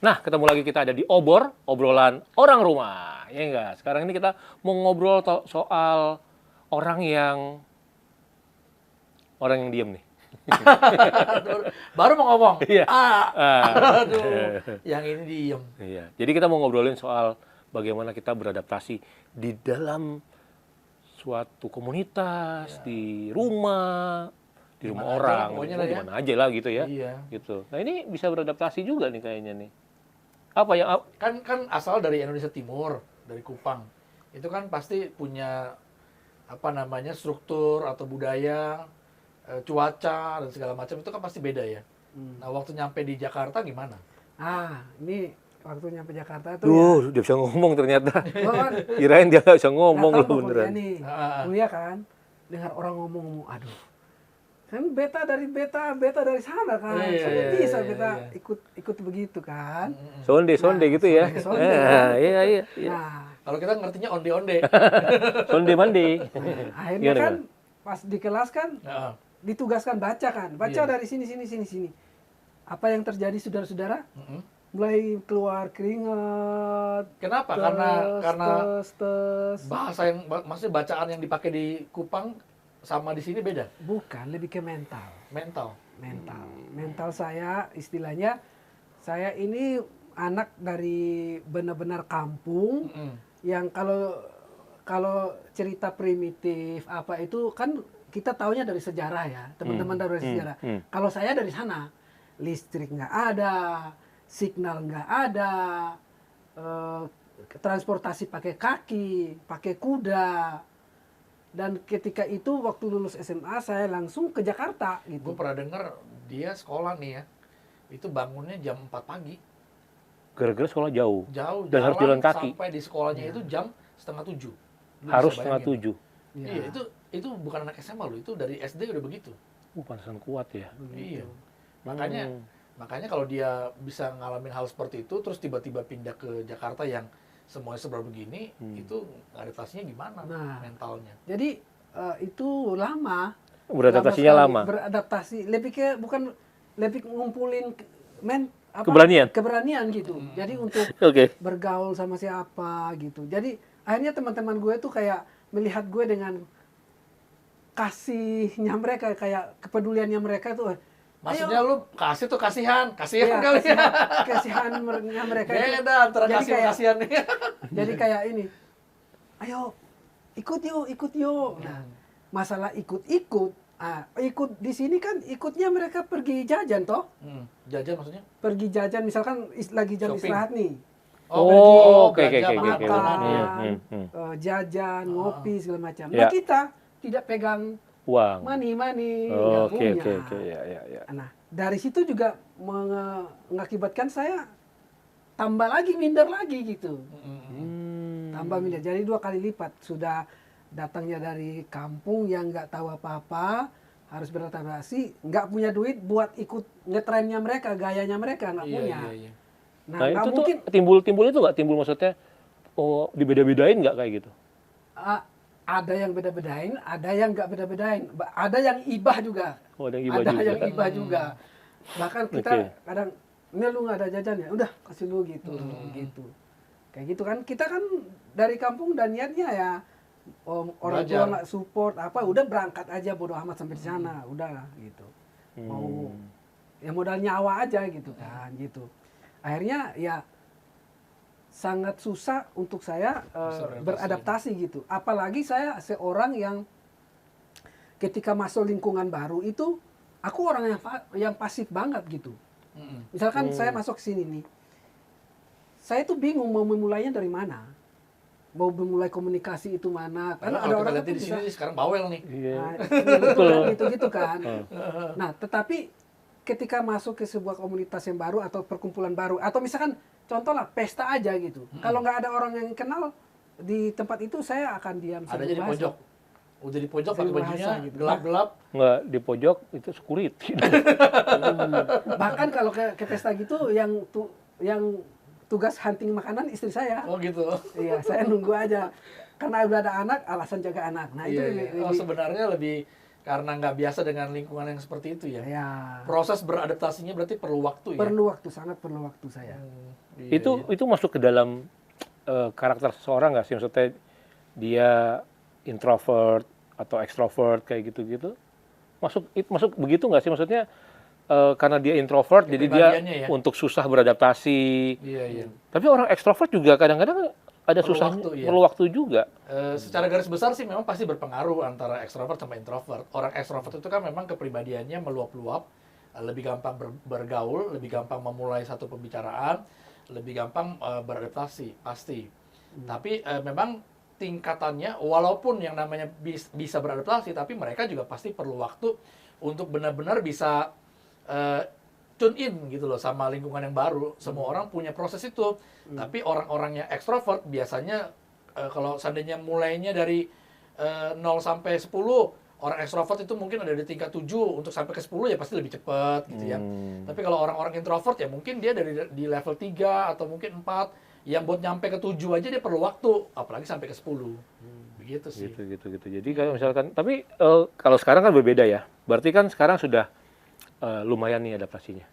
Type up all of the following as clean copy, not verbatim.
Nah, ketemu lagi kita ada di obrolan orang rumah. Ya enggak? Sekarang ini kita mau ngobrol soal orang yang diem nih. Baru mau ngomong. Iya. Aduh, yang ini diem. Iya. Jadi kita mau ngobrolin soal bagaimana kita beradaptasi di dalam suatu komunitas, di rumah Dimana aja orang, lah pokoknya lah ya. dimana aja lah gitu ya. Iya. Gitu. Nah, ini bisa beradaptasi juga nih kayaknya nih. Apa yang Kan asal dari Indonesia Timur, dari Kupang. Itu kan pasti punya struktur atau budaya, cuaca dan segala macam itu kan pasti beda ya. Nah, waktu nyampe di Jakarta gimana? Ini waktu nyampe Jakarta tuh dia bisa ngomong ternyata. kan Kirain dia nggak bisa ngomong datang loh ke kuliah beneran. nih, kuliah kan, dengar orang ngomong, aduh, kan beta dari sana kan, Iya, saya iya, bisa iya, beta iya. ikut begitu kan. Sonde Nah, gitu ya. sonde. Iya. Nah, Kalau kita ngertinya onde-onde. Sonde mandi. akhirnya Gimana, kan pas di kelas kan Heeh. ditugaskan baca Iya. dari sini. Apa yang terjadi saudara-saudara? Mm-mm. Mulai keluar keringat. Kenapa? Karena bahasa yang maksudnya bacaan yang dipakai di Kupang sama di sini beda. Bukan, lebih ke mental. Mental. Mental saya istilahnya, saya ini anak dari benar-benar kampung Mm-mm. yang kalau cerita primitif apa itu kan kita taunya dari sejarah ya, teman-teman dari sejarah. Kalau saya dari sana, listrik nggak ada, signal nggak ada, transportasi pakai kaki, pakai kuda. Dan ketika itu waktu lulus SMA saya langsung ke Jakarta Gue gitu. pernah dengar dia sekolah nih ya, itu bangunnya jam 4 pagi. Gara-gara sekolah jauh. Jauh, Dan harus jalan kaki. sampai di sekolahnya itu jam 6:30. Lu Harus bisa setengah bayangin. 7. Ya, Iya, itu bukan anak SMA loh, itu dari SD udah begitu. Pantesan kuat ya. Iya. Makanya kalau dia bisa ngalamin hal seperti itu terus tiba-tiba pindah ke Jakarta yang semuanya serba begini, itu adaptasinya gimana Nah. mentalnya? Jadi itu lama. Beradaptasinya sekali. lama. Beradaptasi lebih ngumpulin keberanian gitu. Jadi untuk Oke. bergaul sama siapa gitu. Jadi akhirnya teman-teman gue tuh kayak melihat gue dengan kasihnya mereka, kayak kepeduliannya mereka tuh. Maksudnya lu kasih tuh kasihan Iya, kali ya. kasihannya mereka itu. Beda antara Jadi kasih sama kayak- kasihan nih. Jadi kayak ini, ayo ikut yuk. Nah, masalah ikut di sini kan ikutnya mereka pergi jajan toh. Jajan maksudnya? Pergi jajan misalkan lagi jam Shopping. istirahat nih. Oke. belanja, Makan, makanan, ya. jajan, ngopi segala macam. Ya. Nah kita tidak pegang Uang. money, nggak Oke. punya. Ya. Nah dari situ juga mengakibatkan saya tambah lagi minder lagi gitu. Tambah minder. Jadi 2 kali lipat. Sudah datangnya dari kampung yang nggak tahu apa-apa, harus beradaptasi, nggak punya duit buat ikut ngetrennya mereka, gayanya mereka nggak punya. Iya. Nah, Nah, itu nggak tuh mungkin timbul itu nggak? Timbul maksudnya, dibeda-bedain nggak kayak gitu? ada yang beda-bedain, ada yang nggak beda-bedain, ada yang ibah juga. Oh, ada yang gibah Ada juga. yang ibah juga. Bahkan kita Oke. kadang, ini lu nggak ada jajan ya, udah kasih lu gitu, gitu. Kayak gitu kan, kita kan dari kampung dan niatnya ya orang tua Belajar. nggak support apa, udah berangkat aja bodo amat sampai di sana, udah gitu. Mau ya modal nyawa aja gitu kan, gitu. Akhirnya ya sangat susah untuk saya beradaptasi gitu. Apalagi saya seorang yang ketika masuk lingkungan baru itu aku orang yang pasif banget gitu. Misalkan saya masuk ke sini nih, saya tuh bingung mau memulainya dari mana, mau memulai komunikasi itu mana. Karena Karena kalau kita orang lihat di sini sekarang bawel nih. Iya. gitu kan. Nah, tetapi ketika masuk ke sebuah komunitas yang baru atau perkumpulan baru atau misalkan contoh lah pesta aja gitu. Kalau nggak ada orang yang kenal di tempat itu, saya akan diam. Adanya di bahasa. pojok. Udah di pojok pakai Sering bajunya bahasa gitu. gelap-gelap. Nggak di pojok itu security. Bahkan kalau ke pesta gitu yang tugas hunting makanan istri saya. Oh gitu. Iya, saya nunggu aja. Karena udah ada anak, alasan jaga anak. Nah, itu Iya. lebih- Oh, sebenarnya lebih karena nggak biasa dengan lingkungan yang seperti itu ya. Ya. Proses beradaptasinya berarti perlu waktu ya. Perlu waktu, sangat perlu waktu saya. Iya, Itu masuk ke dalam karakter seseorang nggak sih? Maksudnya dia introvert atau extrovert kayak gitu-gitu? Masuk begitu nggak sih? Maksudnya karena dia introvert jadi dia Kepribadiannya ya. untuk susah beradaptasi. Iya. Tapi orang ekstrovert juga kadang-kadang ada Perlu susah, waktu, ya. perlu waktu juga. Secara garis besar sih memang pasti berpengaruh antara ekstrovert sama introvert. Orang ekstrovert itu kan memang kepribadiannya meluap-luap, lebih gampang bergaul, lebih gampang memulai satu pembicaraan, lebih gampang beradaptasi, pasti. Tapi memang tingkatannya, walaupun yang namanya bisa beradaptasi, tapi mereka juga pasti perlu waktu untuk benar-benar bisa tune in gitu loh sama lingkungan yang baru. Semua orang punya proses itu. Tapi orang-orang yang ekstrovert biasanya kalau seandainya mulainya dari 0 sampai 10, orang ekstrovert itu mungkin ada di tingkat 7, untuk sampai ke 10 ya pasti lebih cepat gitu ya. Tapi kalau orang-orang introvert ya mungkin dia di level 3 atau mungkin 4, yang buat nyampe ke 7 aja dia perlu waktu, apalagi sampai ke 10. Begitu sih. Gitu. Jadi kalau misalkan, tapi kalau sekarang kan berbeda ya. Berarti kan sekarang sudah lumayan nih adaptasinya.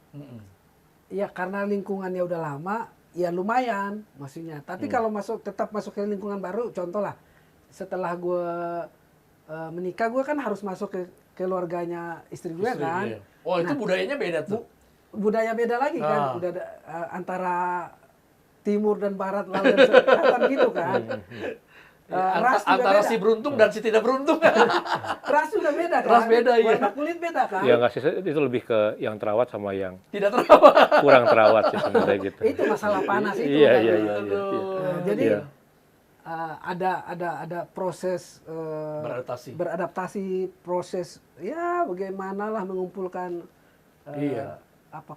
Ya karena lingkungannya udah lama, ya lumayan maksudnya. Tapi kalau tetap masuk ke lingkungan baru, contoh lah, setelah gue menikah, gue kan harus masuk ke keluarganya istri gue kan. Iya. Oh itu budayanya beda tuh. Budaya beda lagi kan, udah antara timur dan barat, laut dan selatan gitu kan. Ras juga Antara beda. si beruntung dan si tidak beruntung. Ras juga beda kan. Ras beda, iya. Warna kulit beda kan. Ya nggak sih, itu lebih ke yang terawat sama yang Tidak terawat. kurang terawat sih sebenarnya gitu. Itu masalah panas itu. Iya, kan. iya. Jadi Iya. ada proses beradaptasi, proses ya bagaimana lah mengumpulkan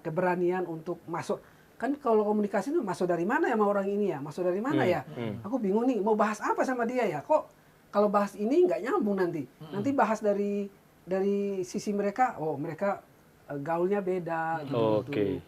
keberanian untuk masuk. Kan kalau komunikasi itu masuk dari mana ya sama orang ini ya, masuk dari mana ya. Aku bingung nih mau bahas apa sama dia ya. Kok kalau bahas ini nggak nyambung nanti. Nanti bahas dari sisi mereka, oh mereka gaulnya beda gitu. Oke.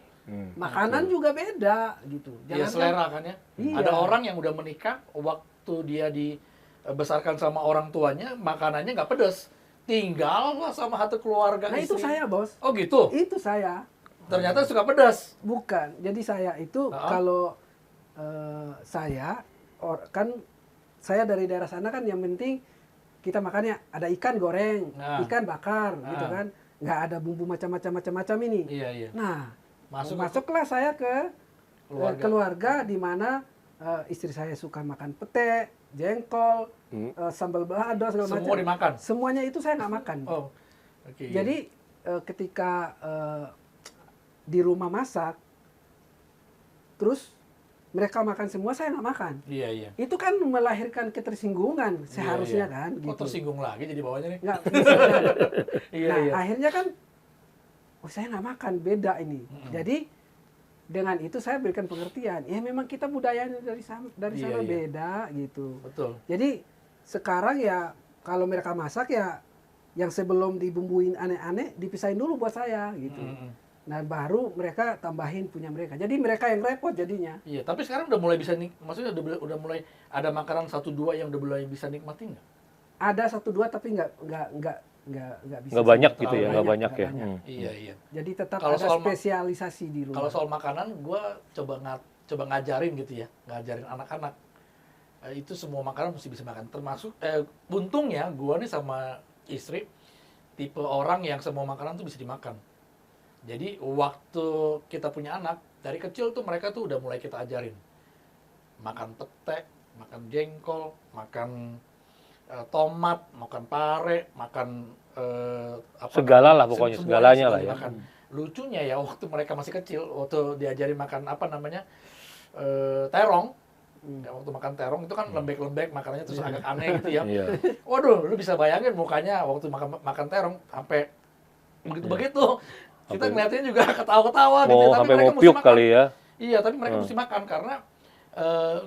Makanan juga beda gitu. Iya selera kan ya. Iya. Ada orang yang udah menikah, waktu dia dibesarkan sama orang tuanya, makanannya nggak pedas. Tinggallah sama satu keluarga Nah itu istri. saya bos. Oh gitu? Itu saya. Ternyata suka pedas. Bukan. Jadi saya itu kalau kan saya dari daerah sana kan yang penting kita makannya ada ikan goreng, ikan bakar gitu kan. Nggak ada bumbu macam-macam ini. Iya. Nah, Masuklah masuklah saya ke keluarga di mana istri saya suka makan pete, jengkol, sambal balado segala macam. Semua dimakan. Semuanya itu saya nggak makan. Oh. Oke. Jadi ketika di rumah masak, terus mereka makan semua, saya nggak makan. Iya. Itu kan melahirkan ketersinggungan seharusnya Iya. kan. Kok Gitu. tersinggung lagi jadi bawahnya nih? Nggak bisa. Iya. Akhirnya kan, saya nggak makan, beda ini. Jadi dengan itu saya berikan pengertian. Ya memang kita budayanya dari sana beda gitu. Betul. Jadi sekarang ya kalau mereka masak ya yang sebelum dibumbuin aneh-aneh dipisahin dulu buat saya gitu. Nah baru mereka tambahin punya mereka. Jadi mereka yang repot jadinya. Iya, tapi sekarang udah mulai bisa maksudnya udah mulai ada makanan 1-2 yang udah mulai bisa nikmatin nggak? Ada 1-2 tapi nggak bisa. Nggak banyak gitu ya, Terlalu nggak banyak ya. Iya. Jadi tetap Kalau ada soal spesialisasi di rumah. Kalau soal makanan, gue coba ngajarin gitu ya, ngajarin anak-anak. Itu semua makanan mesti bisa makan. Termasuk, untungnya gue nih sama istri, tipe orang yang semua makanan tuh bisa dimakan. Jadi waktu kita punya anak, dari kecil tuh mereka tuh udah mulai kita ajarin. Makan pete, makan jengkol, makan tomat, makan pare, makan Segala lah pokoknya, segalanya lah ya. Dimakan. Lucunya ya waktu mereka masih kecil, waktu diajarin makan terong, ya, waktu makan terong itu kan lembek-lembek makanannya terus agak aneh gitu ya. Iya. Waduh, lu bisa bayangin mukanya waktu makan terong sampai begitu. Kita ngeliatnya juga ketawa-ketawa gitu. Mau Tapi sampai mereka mau mesti piuk makan. kali ya. Iya, tapi mereka mesti makan karena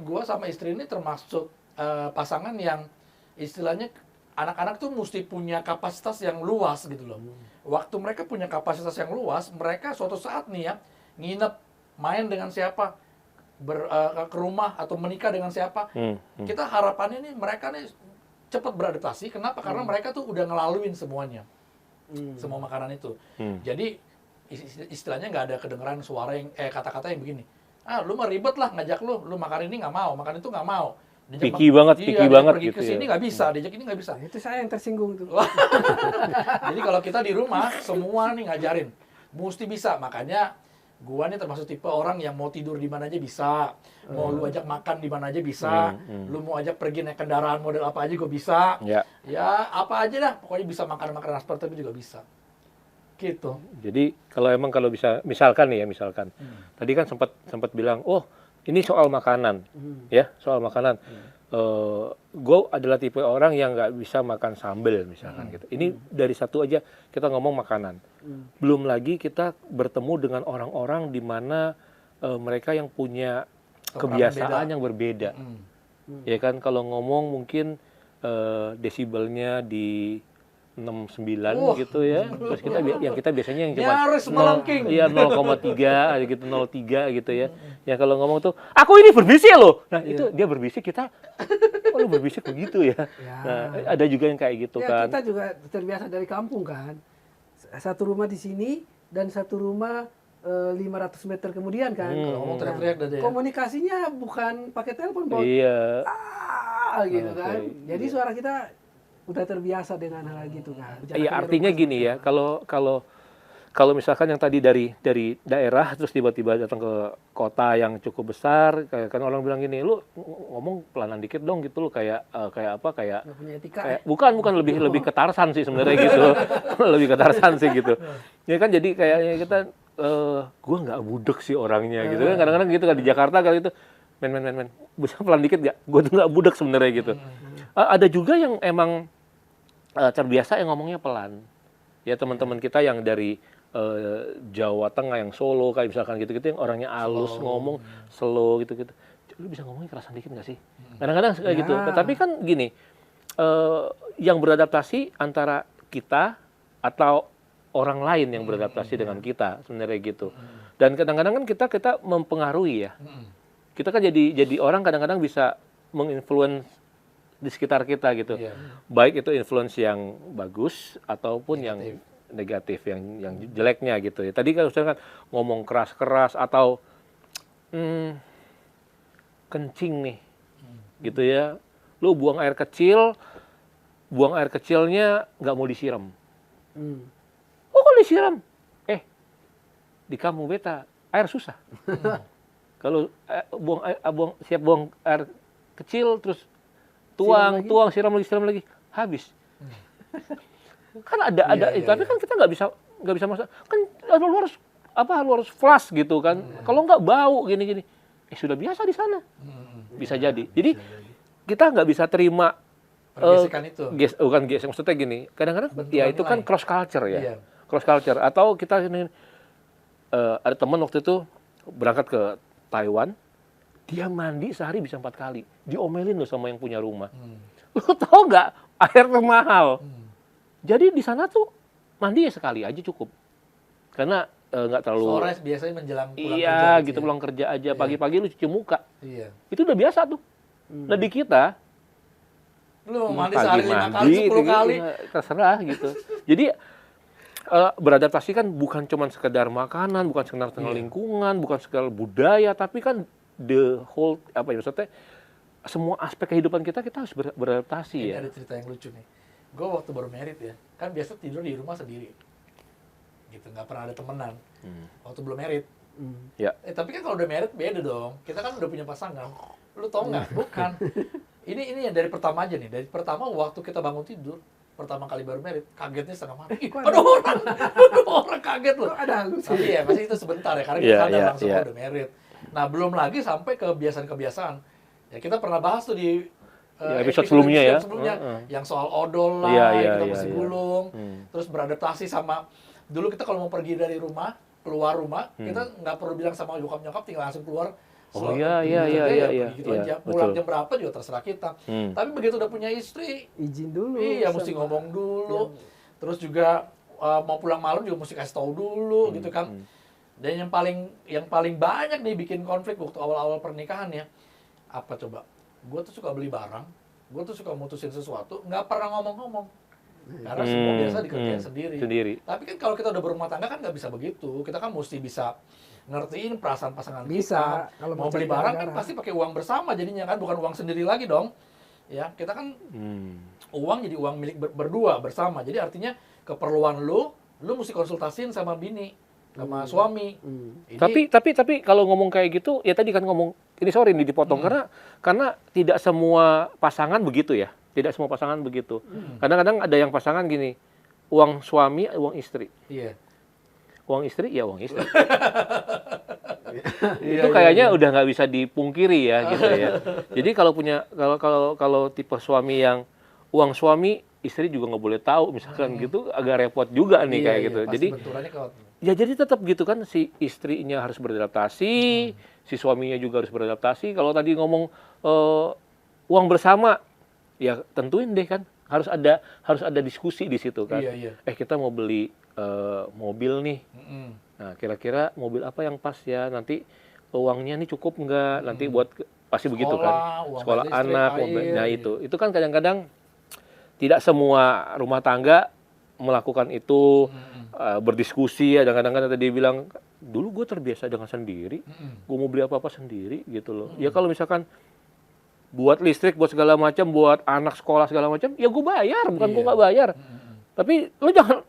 gua sama istri ini termasuk pasangan yang istilahnya anak-anak tuh mesti punya kapasitas yang luas gitu loh. Waktu mereka punya kapasitas yang luas, mereka suatu saat nih ya nginep, main dengan siapa, ke rumah atau menikah dengan siapa. Kita harapannya nih mereka nih cepat beradaptasi. Kenapa? Karena mereka tuh udah ngelaluin semuanya. Semua makanan itu. Jadi istilahnya nggak ada kedengeran suara yang kata-kata yang begini. Ah, lu mah ribet lah ngajak lu makan ini nggak mau, makan itu nggak mau. Picky banget pergi gitu ke sini ya. nggak bisa, diajak ini nggak bisa. Itu saya yang tersinggung tuh. Jadi kalau kita di rumah semua nih ngajarin, mesti bisa. Makanya gua nih termasuk tipe orang yang mau tidur di mana aja bisa, mau lu ajak makan di mana aja bisa, lu mau ajak pergi naik kendaraan model apa aja gua bisa. Ya apa aja dah, pokoknya bisa makan makanan seperti itu juga bisa. Gitu. Jadi kalau bisa misalkan nih ya tadi kan sempat bilang ini soal makanan ya soal makanan gue adalah tipe orang yang nggak bisa makan sambal misalkan gitu. Ini dari satu aja kita ngomong makanan, belum lagi kita bertemu dengan orang-orang di mana mereka yang punya kebiasaan yang berbeda. Ya kan kalau ngomong mungkin desibelnya di 69 gitu ya. Terus kita biasanya yang cuma nyaris melengking. Iya 0,3 gitu 0,3 gitu ya. Yang kalau ngomong tuh aku ini berbisik loh. Nah, itu dia berbisik kita lu berbisik begitu ya. Nah, ada juga yang kayak gitu kan. Kita juga terbiasa dari kampung kan. Satu rumah di sini dan satu rumah 500 meter kemudian kan. Kalau ngomong teriak-teriak dah deh. Komunikasinya bukan pakai telepon, Bos. Iya. Gitu kan. Jadi suara kita udah terbiasa dengan hal gitu kan. Iya, artinya gini ya, kalau misalkan yang tadi dari daerah terus tiba-tiba datang ke kota yang cukup besar, kayak kan orang bilang gini, lu ngomong pelanan dikit dong gitu, lu kayak apa kayak nggak punya etika. Bukan lebih ke Tarsan sih sebenarnya gitu. Lebih ke Tarsan sih gitu. Ya kan jadi kayaknya kita gua nggak budek sih orangnya gitu kan. Kadang-kadang gitu kan di Jakarta kali itu men bisa pelan dikit nggak? Gua tuh nggak budek sebenarnya gitu. Ada juga yang emang terbiasa yang ngomongnya pelan. Ya teman-teman kita yang dari Jawa Tengah, yang Solo kayak misalkan gitu-gitu, yang orangnya halus ngomong slow gitu-gitu. Lu bisa ngomongnya kerasan dikit nggak sih? Kadang-kadang kayak gitu. Tetapi kan gini, yang beradaptasi antara kita atau orang lain yang beradaptasi dengan kita sebenarnya gitu. Dan kadang-kadang kan kita mempengaruhi ya. Kita kan jadi orang kadang-kadang bisa menginfluence di sekitar kita gitu. Baik itu influence yang bagus ataupun yang negatif, yang jeleknya gitu ya. Tadi kan misalkan ngomong keras-keras atau kencing nih. Gitu ya. Lu buang air kecilnya nggak mau disiram. Oh, kok disiram? Di kampung beta air susah. Kalau siap buang air kecil terus tuang, siram lagi, habis. Kan ada itu, tapi kan kita nggak bisa masak. Kan lu harus flush gitu kan. Kalau nggak bau gini. Sudah biasa di sana. Bisa jadi. Jadi kita nggak bisa terima pergesekan itu. Bukan gesek, maksudnya gini. Kadang-kadang ya itu kan cross culture ya. Iya. Cross culture atau kita ini ada teman waktu itu berangkat ke Taiwan. Dia mandi sehari bisa 4 kali. Diomelin loh sama yang punya rumah. Lu tau nggak? Air mahal. Jadi di sana tuh mandi ya sekali aja cukup. Karena nggak terlalu... Sore biasanya menjelang pulang kerja. Iya gitu, pulang kerja aja. Pagi-pagi lu cuci muka. Iya. Itu udah biasa tuh. Nah di kita... Lu mandi sehari 5 kali, 10 kali. Terserah gitu. Jadi beradaptasi kan bukan cuma sekedar makanan, bukan sekedar lingkungan, bukan sekedar budaya, tapi kan the whole maksudnya semua aspek kehidupan kita harus beradaptasi. Ini ya. ada cerita yang lucu nih. Gue waktu baru married ya, kan biasa tidur di rumah sendiri, gitu, nggak pernah ada temenan. Waktu belum married. Ya. Tapi kan kalau udah married beda dong. Kita kan udah punya pasangan. Lu tau nggak? Bukan. Ini yang dari pertama aja nih. Dari pertama waktu kita bangun tidur, pertama kali baru married, kagetnya setengah mati. Ada orang kaget loh. Kok ada halus? Tapi ya masih itu sebentar ya, karena kita sadar langsung udah married. Nah belum lagi sampai kebiasaan-kebiasaan. Ya kita pernah bahas tuh di episode sebelumnya ya. Yang soal odol lah, kita mesti gulung. Terus beradaptasi sama, dulu kita kalau mau pergi dari rumah, keluar rumah, kita nggak perlu bilang sama nyokap-nyokap, tinggal langsung keluar. Iya. Gitu aja. Pulang jam berapa juga terserah kita. Tapi begitu udah punya istri, izin dulu. Iya, mesti ngomong dulu. Terus juga mau pulang malam juga mesti kasih tahu dulu gitu kan. Dan yang paling banyak nih bikin konflik waktu awal-awal pernikahan ya, apa coba? Gue tuh suka beli barang gue tuh suka mutusin sesuatu, nggak pernah ngomong-ngomong. Karena semua biasa dikerjain sendiri. Tapi kan kalau kita udah berumah tangga kan nggak bisa begitu. Kita kan mesti bisa ngertiin perasaan pasangan Bisa, kita. kalau Mau beli barang kan pasti pakai uang bersama jadinya kan, bukan uang sendiri lagi dong. Ya, kita kan uang jadi uang milik berdua bersama. Jadi artinya keperluan lu mesti konsultasiin sama bini, sama suami. Ini, Tapi kalau ngomong kayak gitu, ya tadi kan ngomong ini sorry nih dipotong karena tidak semua pasangan begitu ya. Tidak semua pasangan begitu. Kadang-kadang ada yang pasangan gini, uang suami, uang istri. Iya. Uang istri, ya uang istri. Itu kayaknya udah nggak bisa dipungkiri ya gitu ya. Jadi kalau tipe suami yang uang suami, istri juga nggak boleh tahu misalkan gitu, agak repot juga nih kayak gitu. Pasti Jadi benturannya ya jadi tetap gitu kan, si istrinya harus beradaptasi, si suaminya juga harus beradaptasi. Kalau tadi ngomong uang bersama, ya tentuin deh kan harus ada diskusi di situ kan. Iya. Kita mau beli mobil nih. Nah, kira-kira mobil apa yang pas ya? Nanti uangnya nih cukup nggak? Nanti buat pasti begitu kan. Sekolah listrik, anak, nah itu kan kadang-kadang tidak semua rumah tangga melakukan itu. Berdiskusi ya, kadang-kadang tadi bilang dulu gue terbiasa dengan sendiri, gue mau beli apa-apa sendiri gitu loh. Ya kalau misalkan buat listrik, buat segala macam, buat anak sekolah segala macam, ya gue bayar, bukan gue nggak bayar. Tapi lo jangan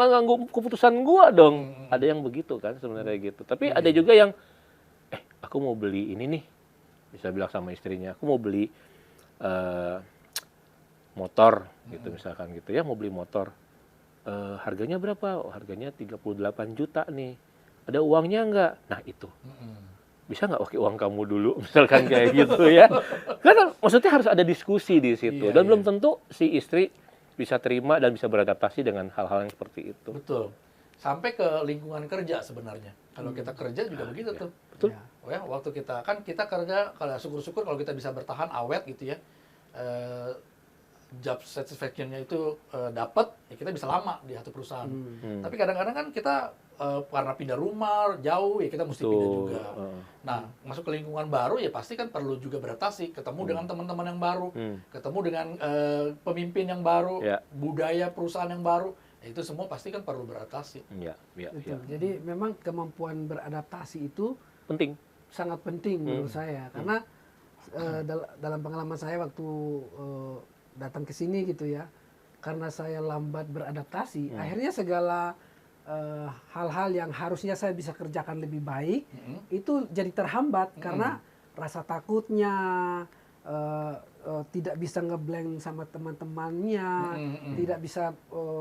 ganggu keputusan gue dong. Ada yang begitu kan sebenarnya gitu. Tapi ada juga yang aku mau beli ini nih, bisa bilang sama istrinya, aku mau beli motor gitu misalkan gitu ya, mau beli motor. Harganya berapa? Oh, harganya 38 juta nih. Ada uangnya nggak? Nah itu. Bisa nggak pakai uang kamu dulu? Misalkan kayak gitu ya. Karena maksudnya harus ada diskusi di situ. Dan belum tentu si istri bisa terima dan bisa beradaptasi dengan hal-hal yang seperti itu. Betul. Sampai ke lingkungan kerja sebenarnya. Kalau kita kerja juga begitu tuh. Betul. Oh ya, waktu kita kerja, kalau syukur-syukur kalau kita bisa bertahan awet gitu ya. Job satisfaction-nya itu dapat, ya kita bisa lama di satu perusahaan. Tapi kadang-kadang kan kita karena pindah rumah jauh, ya kita mesti pindah juga. Nah, masuk ke lingkungan baru ya pasti kan perlu juga beradaptasi, ketemu dengan teman-teman yang baru, ketemu dengan pemimpin yang baru, budaya perusahaan yang baru, ya itu semua pasti kan perlu beradaptasi. Betul. Jadi memang kemampuan beradaptasi itu Penting. sangat penting menurut saya, karena dalam pengalaman saya waktu datang ke sini gitu ya, karena saya lambat beradaptasi, akhirnya segala hal-hal yang harusnya saya bisa kerjakan lebih baik itu jadi terhambat karena rasa takutnya, tidak bisa ngeblank sama teman-temannya, tidak bisa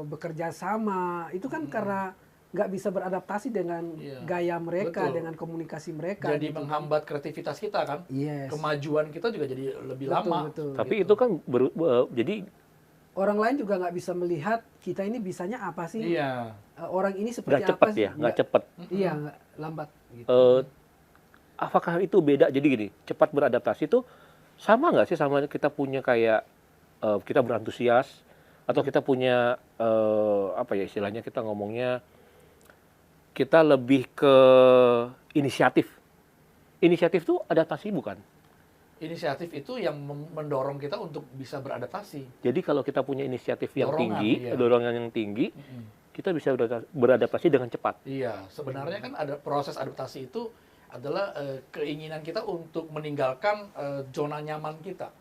bekerja sama, itu kan karena nggak bisa beradaptasi dengan gaya mereka, dengan komunikasi mereka. Jadi menghambat kreativitas kita kan, kemajuan kita juga jadi lebih lama. Tapi itu kan jadi orang lain juga nggak bisa melihat kita ini bisanya apa sih. Orang ini seperti nggak apa cepat sih? ya, nggak cepat. Iya, lambat. Gitu. Apakah itu beda? Jadi gini, cepat beradaptasi itu sama nggak sih sama kita punya kayak kita berantusias atau kita punya apa ya istilahnya, kita ngomongnya kita lebih ke inisiatif. Inisiatif itu adaptasi bukan? Inisiatif itu yang mendorong kita untuk bisa beradaptasi. Jadi kalau kita punya inisiatif yang Dorongan, tinggi, dorongan yang tinggi, kita bisa beradaptasi dengan cepat. Iya, sebenarnya kan ada proses adaptasi itu adalah keinginan kita untuk meninggalkan zona nyaman kita.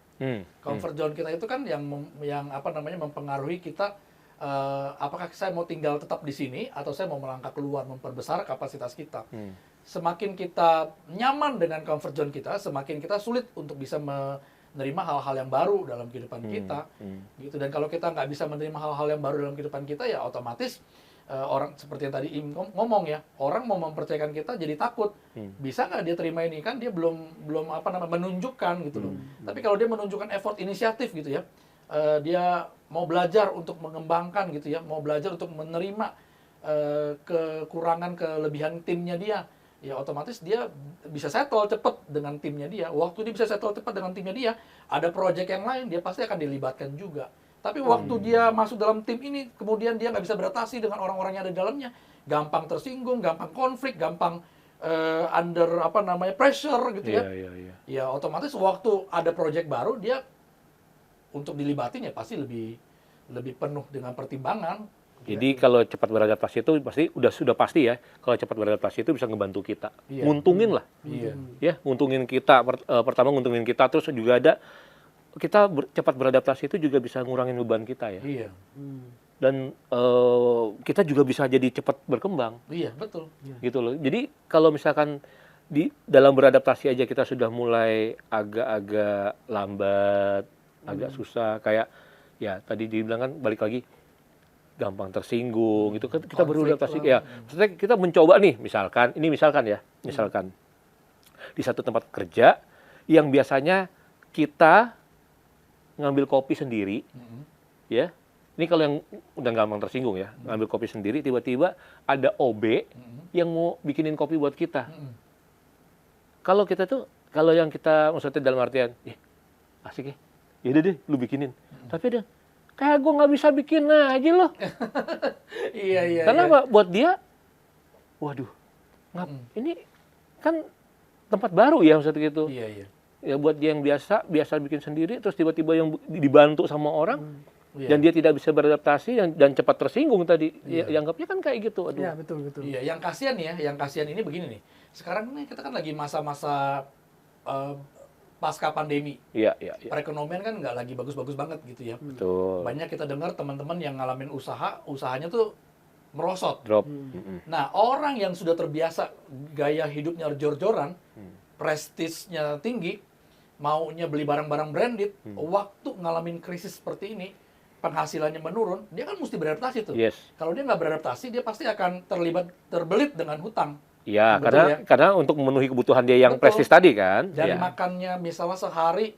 Comfort zone kita itu kan yang mempengaruhi kita. Apakah saya mau tinggal tetap di sini atau saya mau melangkah keluar, memperbesar kapasitas kita. Semakin kita nyaman dengan comfort zone kita, semakin kita sulit untuk bisa menerima hal-hal yang baru dalam kehidupan kita. Gitu. Dan kalau kita nggak bisa menerima hal-hal yang baru dalam kehidupan kita, ya otomatis orang seperti yang tadi Im ngomong ya, orang mau mempercayakan kita jadi takut. Bisa nggak dia terima ini? Kan dia belum menunjukkan gitu loh. Tapi kalau dia menunjukkan effort inisiatif gitu ya, dia mau belajar untuk mengembangkan gitu ya, mau belajar untuk menerima kekurangan kelebihan timnya dia, ya otomatis dia bisa settle cepat dengan timnya dia. Waktu dia bisa settle cepat dengan timnya dia, ada project yang lain dia pasti akan dilibatkan juga. Tapi waktu dia masuk dalam tim ini, kemudian dia nggak bisa beradaptasi dengan orang-orang yang ada di dalamnya, gampang tersinggung, gampang konflik, gampang under apa namanya pressure gitu ya. Iya. Ya otomatis waktu ada project baru dia untuk dilibatin ya pasti lebih penuh dengan pertimbangan. Jadi kalau cepat beradaptasi itu pasti sudah pasti ya. Kalau cepat beradaptasi itu bisa ngebantu kita, Iya. nguntungin lah, Iya. ya, nguntungin kita. Pertama nguntungin kita, terus juga ada kita cepat beradaptasi itu juga bisa ngurangin beban kita ya. Iya. Dan kita juga bisa jadi cepat berkembang, Iya, betul. gitu loh. Jadi kalau misalkan di dalam beradaptasi aja kita sudah mulai agak-agak lambat, agak susah, kayak ya tadi dibilang kan balik lagi gampang tersinggung gitu kan, kita baru Konflik adaptasi lah. ya. Maksudnya kita mencoba nih, misalkan di satu tempat kerja yang biasanya kita ngambil kopi sendiri, ya. Ini kalau yang udah gampang tersinggung ya, ngambil kopi sendiri, tiba-tiba ada OB yang mau bikinin kopi buat kita. Kalau kita tuh, kalau yang kita maksudnya dalam artian, asik ya, yaudah deh, lu bikinin. Tapi ada, kayak gue nggak bisa bikin aja loh. Iya. Karena apa? Buat dia, waduh, ini kan tempat baru ya maksudnya gitu. Iya. Ya buat dia yang biasa bikin sendiri, terus tiba-tiba yang dibantu sama orang, Iya. dan dia tidak bisa beradaptasi dan cepat tersinggung tadi. Ya, dianggapnya kan kayak gitu. Aduh. Ya, betul. Iya, yang kasihan ini begini nih. Sekarang nih kita kan lagi masa-masa pasca pandemi. Iya. Perekonomian kan nggak lagi bagus-bagus banget gitu ya. Betul. Banyak kita dengar teman-teman yang ngalamin usahanya tuh merosot. Drop. Nah, orang yang sudah terbiasa gaya hidupnya jor-joran, prestisnya tinggi, maunya beli barang-barang branded, waktu ngalamin krisis seperti ini, penghasilannya menurun, dia kan mesti beradaptasi tuh. Yes. Kalau dia nggak beradaptasi, dia pasti akan terbelit dengan hutang. Iya, Betul karena untuk memenuhi kebutuhan dia yang Betul. prestis tadi kan. Dan Iya. makannya misalnya sehari,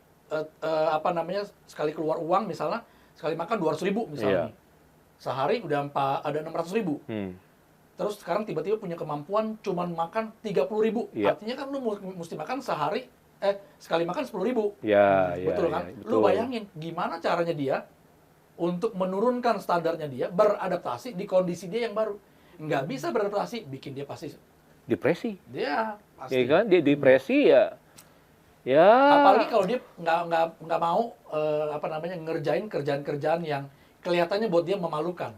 sekali keluar uang misalnya, sekali makan 200.000 misalnya. Sehari udah ada 600.000. Terus sekarang tiba-tiba punya kemampuan cuman makan 30.000. Iya. Artinya kan lu mesti makan sekali makan 10.000. Ya, Betul kan? betul. Lu bayangin gimana caranya dia untuk menurunkan standarnya dia, beradaptasi di kondisi dia yang baru. Nggak bisa beradaptasi, bikin dia pasti Depresi. dia pasti. Ya kan, dia depresi ya. Ya. Apalagi kalau dia nggak mau ngerjain kerjaan-kerjaan yang kelihatannya buat dia memalukan.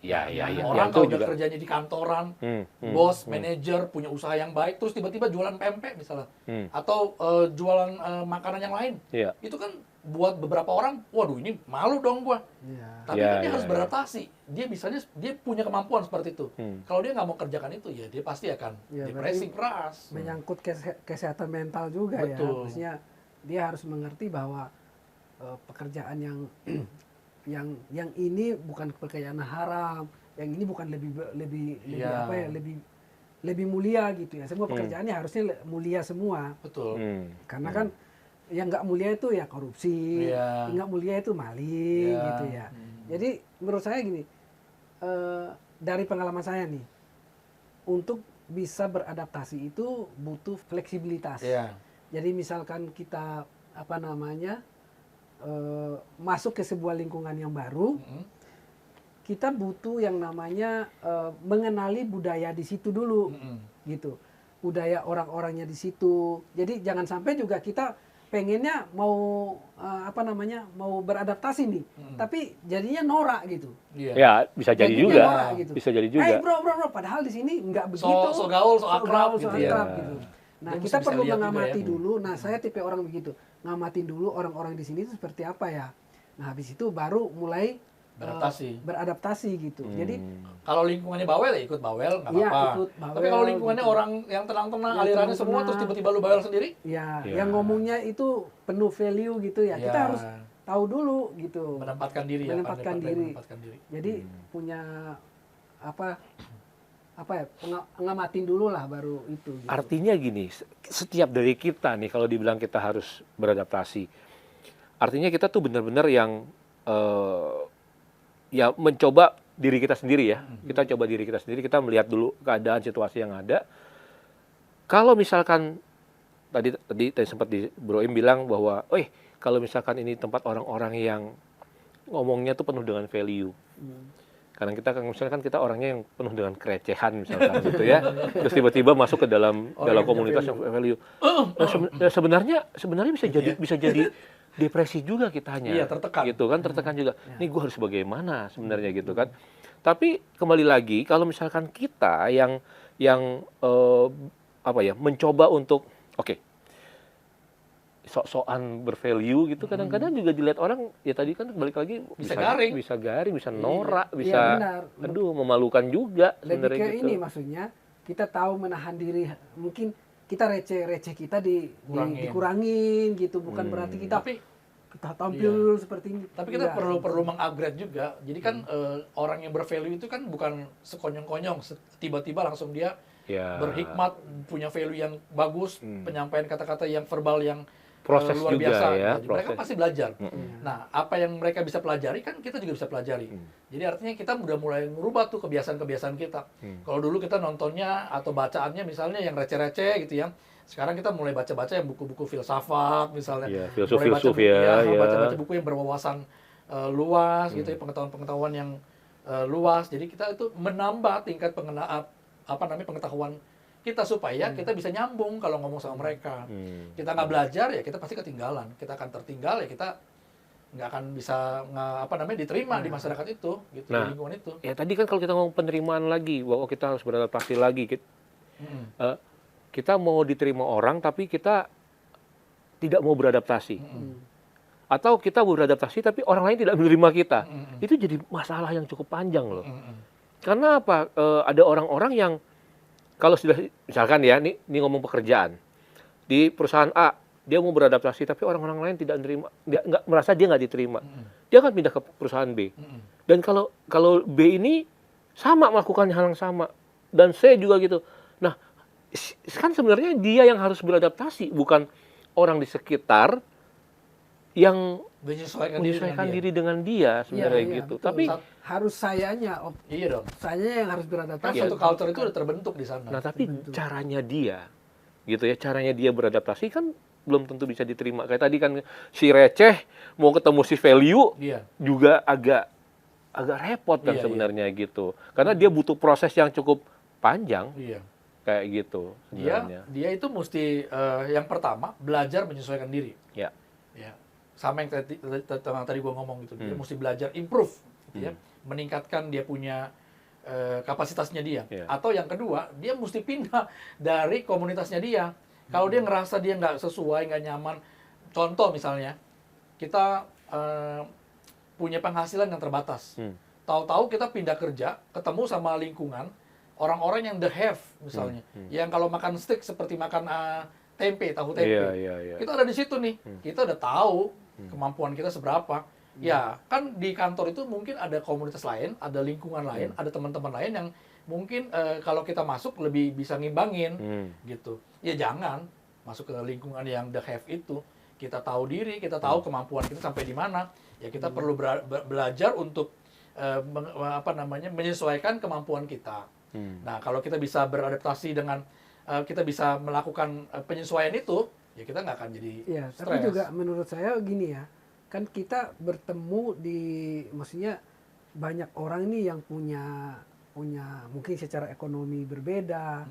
Ya. Orang itu kalau udah juga. kerjanya di kantoran, Hmm. manajer, punya usaha yang baik, terus tiba-tiba jualan pempek misalnya, Hmm. atau jualan makanan yang lain, Iya. itu kan buat beberapa orang, waduh ini malu dong gua. Ya. Tapi Ya, kan dia ya, harus ya. beradaptasi. Dia punya kemampuan seperti itu. Hmm. Kalau dia nggak mau kerjakan itu, ya dia pasti akan Ya, depresi berarti keras. Menyangkut kesehatan mental juga ya. Betul. Maksudnya dia harus mengerti bahwa pekerjaan yang ini bukan pekerjaan haram, yang ini bukan lebih Iya. lebih mulia gitu ya. Semua pekerjaannya harusnya mulia semua. Betul. Karena kan yang nggak mulia itu ya korupsi, Iya. yang nggak mulia itu maling Iya. gitu ya. Jadi menurut saya gini, dari pengalaman saya nih, untuk bisa beradaptasi itu butuh fleksibilitas. Iya. Jadi misalkan kita masuk ke sebuah lingkungan yang baru, kita butuh yang namanya mengenali budaya di situ dulu, gitu. Budaya orang-orangnya di situ. Jadi jangan sampai juga kita pengennya mau mau beradaptasi nih, tapi jadinya norak gitu. Iya. Ya, bisa jadi Jadinya juga. norak gitu. Bisa jadi juga. Bro, padahal di sini nggak begitu. So gaul, so akrab so gitu ya. akrab gitu. Nah, Dia kita mesti perlu bisa lihat juga mengamati ya. dulu. Nah, saya tipe orang begitu. Ngamatin dulu orang-orang di sini itu seperti apa ya. Nah, habis itu baru mulai beradaptasi gitu. Jadi Kalau lingkungannya bawel ya ikut bawel, nggak Iya, apa-apa. ikut bawel, Tapi kalau lingkungannya gitu. orang yang tenang-tenang, Yang alirannya semua, tenang-tenang. terus tiba-tiba lu bawel sendiri, ya, Ya. yang ngomongnya itu penuh value gitu ya. Kita Ya. harus tahu dulu gitu. menempatkan diri ya. Menempatkan pandai-pandai diri. menempatkan diri. Jadi punya ngamatin dulu lah baru itu. Gitu. Artinya gini, setiap dari kita nih kalau dibilang kita harus beradaptasi, artinya kita tuh benar-benar yang ya mencoba diri kita sendiri ya. Kita coba diri kita sendiri, kita melihat dulu keadaan situasi yang ada. Kalau misalkan tadi sempat di Bro Im bilang bahwa, kalau misalkan ini tempat orang-orang yang ngomongnya tuh penuh dengan value. Kadang kita misalkan kita orangnya yang penuh dengan kerecehan misalkan gitu ya. Terus tiba-tiba masuk ke dalam yang punya komunitas yang value. Nah, sebenarnya bisa jadi depresi juga kitanya. Iya, tertekan. Gitu kan, tertekan juga. Nih gue harus bagaimana sebenarnya gitu kan. Tapi kembali lagi kalau misalkan kita yang mencoba untuk sok-sokan bervalue gitu, kadang-kadang juga dilihat orang, ya tadi kan balik lagi Bisa garing, bisa norak, Iya, bisa benar. aduh memalukan juga Lebih sebenarnya ke gitu. ini maksudnya kita tahu menahan diri, mungkin kita receh kita dikurangin gitu, bukan berarti kita tampil seperti ini. Tapi kita Enggak. perlu mengupgrade juga. Jadi kan orang yang bervalue itu kan bukan sekonyong-konyong, tiba-tiba langsung dia Ya. berhikmat, punya value yang bagus, penyampaian kata-kata yang verbal yang Proses luar juga biasa. ya, Jadi mereka proses. pasti belajar. Nah, apa yang mereka bisa pelajari kan kita juga bisa pelajari. Jadi artinya kita udah mulai merubah tuh kebiasaan-kebiasaan kita. Kalau dulu kita nontonnya atau bacaannya misalnya yang receh-receh gitu ya. Sekarang kita mulai baca-baca yang buku-buku filsafat misalnya. Iya, Mulai baca filsuf buku- ya, ya. baca-baca buku yang berwawasan luas gitu ya, pengetahuan-pengetahuan yang luas. Jadi kita itu menambah tingkat pengetahuan kita supaya kita bisa nyambung kalau ngomong sama mereka. Kita nggak belajar ya kita pasti ketinggalan. Kita akan tertinggal ya kita nggak akan bisa diterima di masyarakat itu, gitu, Nah, di lingkungan itu. Ya tadi kan kalau kita ngomong penerimaan lagi, bahwa kita harus beradaptasi lagi. Kita mau diterima orang tapi kita tidak mau beradaptasi. Atau kita beradaptasi tapi orang lain tidak menerima kita. Itu jadi masalah yang cukup panjang loh. Karena apa? Ada orang-orang yang kalau sudah, misalkan ya, ini ngomong pekerjaan. Di perusahaan A, dia mau beradaptasi tapi orang-orang lain tidak menerima, merasa dia nggak diterima. Dia akan pindah ke perusahaan B. Dan kalau B ini sama melakukan hal yang sama. Dan C juga gitu. Nah, kan sebenarnya dia yang harus beradaptasi, bukan orang di sekitar yang menyesuaikan diri dengan dia sebenarnya Iya, gitu. betul. Tapi harus sayanya, Iya dong. saya yang harus Kan beradaptasi. suatu culture itu udah terbentuk di sana. nah, tapi caranya dia gitu ya, caranya dia beradaptasi kan belum tentu bisa diterima. Kayak tadi kan si receh mau ketemu si value Iya. juga agak repot kan Iya, sebenarnya gitu. Karena dia butuh proses yang cukup panjang Iya. kayak gitu sebenarnya. Dia itu mesti yang pertama belajar menyesuaikan diri. Ya. Ya. Sama yang tadi gua ngomong gitu. Dia mesti belajar improve gitu ya. Meningkatkan dia punya kapasitasnya dia. Iya. Atau yang kedua, dia mesti pindah dari komunitasnya dia. Kalau dia ngerasa dia nggak sesuai, nggak nyaman. Contoh misalnya, kita punya penghasilan yang terbatas. Tahu-tahu kita pindah kerja, ketemu sama lingkungan, orang-orang yang the have misalnya. Yang kalau makan steak seperti makan tahu tempe. Iya. Kita ada di situ nih. Kita udah tahu kemampuan kita seberapa. Ya, kan di kantor itu mungkin ada komunitas lain, ada lingkungan lain, ada teman-teman lain yang mungkin kalau kita masuk lebih bisa ngimbangin gitu. Ya jangan masuk ke lingkungan yang the have itu. Kita tahu diri, kita tahu kemampuan kita sampai di mana. Ya kita perlu belajar untuk menyesuaikan kemampuan kita. Nah, kalau kita bisa beradaptasi dengan kita bisa melakukan penyesuaian itu, ya kita nggak akan jadi Iya, stres. tapi juga menurut saya gini ya, kan kita bertemu maksudnya banyak orang nih yang punya mungkin secara ekonomi berbeda,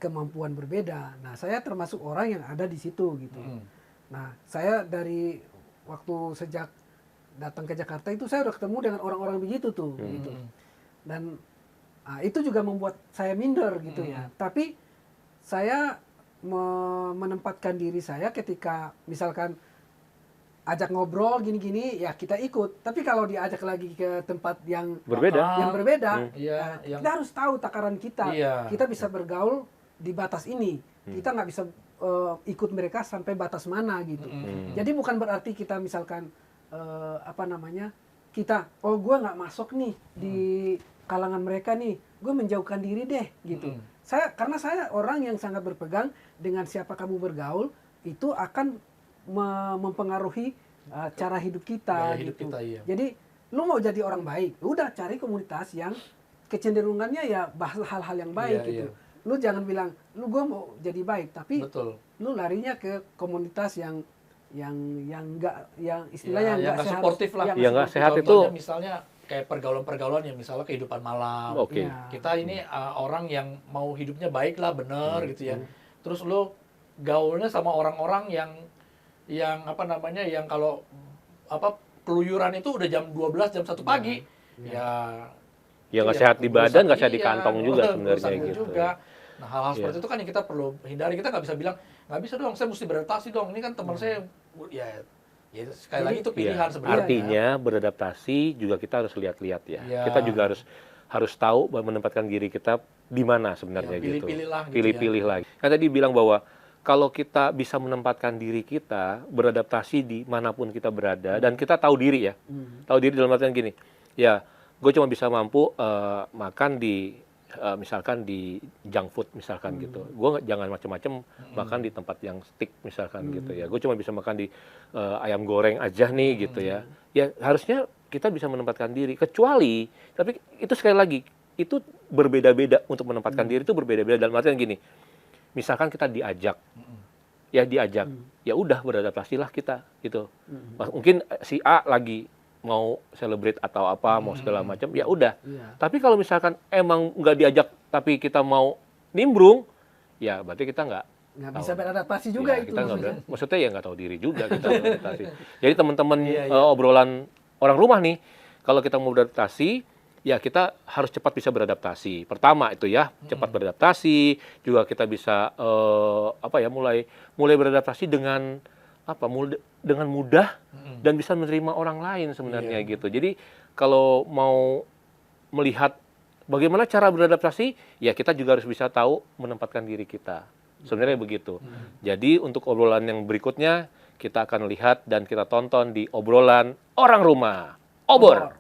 kemampuan berbeda. Nah, saya termasuk orang yang ada di situ gitu. Nah, saya dari waktu sejak datang ke Jakarta itu saya udah ketemu dengan orang-orang begitu tuh, gitu. Dan itu juga membuat saya minder gitu ya. Tapi saya menempatkan diri saya ketika misalkan ajak ngobrol gini-gini ya kita ikut. Tapi kalau diajak lagi ke tempat yang berbeda, kita harus tahu takaran kita. Iya. Kita bisa bergaul di batas ini. Kita nggak bisa ikut mereka sampai batas mana gitu. Jadi bukan berarti kita misalkan kita gue nggak masuk nih di kalangan mereka nih, gue menjauhkan diri deh gitu. Karena saya orang yang sangat berpegang dengan siapa kamu bergaul itu akan mempengaruhi cara hidup kita gitu. Jadi lu mau jadi orang baik, udah cari komunitas yang kecenderungannya ya bahas hal-hal yang baik gitu. Lu jangan bilang lu gue mau jadi baik, tapi lu larinya ke komunitas yang istilahnya yang nggak suportif lah. Yang nggak sehat itu. Misalnya kayak pergaulan-pergaulan yang misalnya kehidupan malam. Oke. Iya. Kita ini orang yang mau hidupnya baik lah, bener gitu ya. Terus lu gaulnya sama orang-orang yang apa namanya, yang kalau apa keluyuran itu udah jam 12 jam 1 pagi. Ya Ya nggak iya, sehat di badan, nggak sehat di iya, kantong juga sebenarnya merusak gitu. juga. Nah, hal-hal Iya. seperti itu kan yang kita perlu hindari. Kita nggak bisa bilang, nggak bisa dong, saya mesti beradaptasi dong. Ini kan teman saya, ya sekali lagi itu pilihan Iya. sebenarnya. Artinya beradaptasi juga kita harus lihat-lihat ya. Iya. Kita juga harus tahu menempatkan diri kita di mana sebenarnya Ya, gitu. pilih-pilih lah gitu Pilih-pilih lagi. Kan tadi bilang bahwa kalau kita bisa menempatkan diri kita beradaptasi di manapun kita berada dan kita tahu diri ya. Tahu diri dalam artian gini. Ya, gue cuma bisa mampu makan di misalkan di junk food misalkan gitu. Gue jangan macam-macam makan di tempat yang stick misalkan gitu ya. Gue cuma bisa makan di ayam goreng aja nih gitu ya. Ya harusnya kita bisa menempatkan diri. Kecuali, tapi itu sekali lagi itu berbeda-beda untuk menempatkan diri itu berbeda-beda dalam artian gini. Misalkan kita diajak, ya diajak, ya udah beradaptasilah kita gitu. Mungkin si A lagi mau celebrate atau apa, mau segala macam, ya udah. Iya. Tapi kalau misalkan emang nggak diajak, tapi kita mau nimbrung, ya berarti kita nggak Bisa beradaptasi juga ya, itu kita nggak maksudnya. maksudnya ya nggak tahu diri juga kita beradaptasi. Jadi teman-teman Iya, obrolan orang rumah nih, kalau kita mau beradaptasi, ya kita harus cepat bisa beradaptasi. Pertama itu ya cepat beradaptasi, juga kita bisa mulai beradaptasi dengan dengan mudah dan bisa menerima orang lain sebenarnya gitu. Jadi kalau mau melihat bagaimana cara beradaptasi, ya kita juga harus bisa tahu menempatkan diri kita. Sebenarnya begitu. Jadi untuk obrolan yang berikutnya kita akan lihat dan kita tonton di obrolan orang rumah. Obor.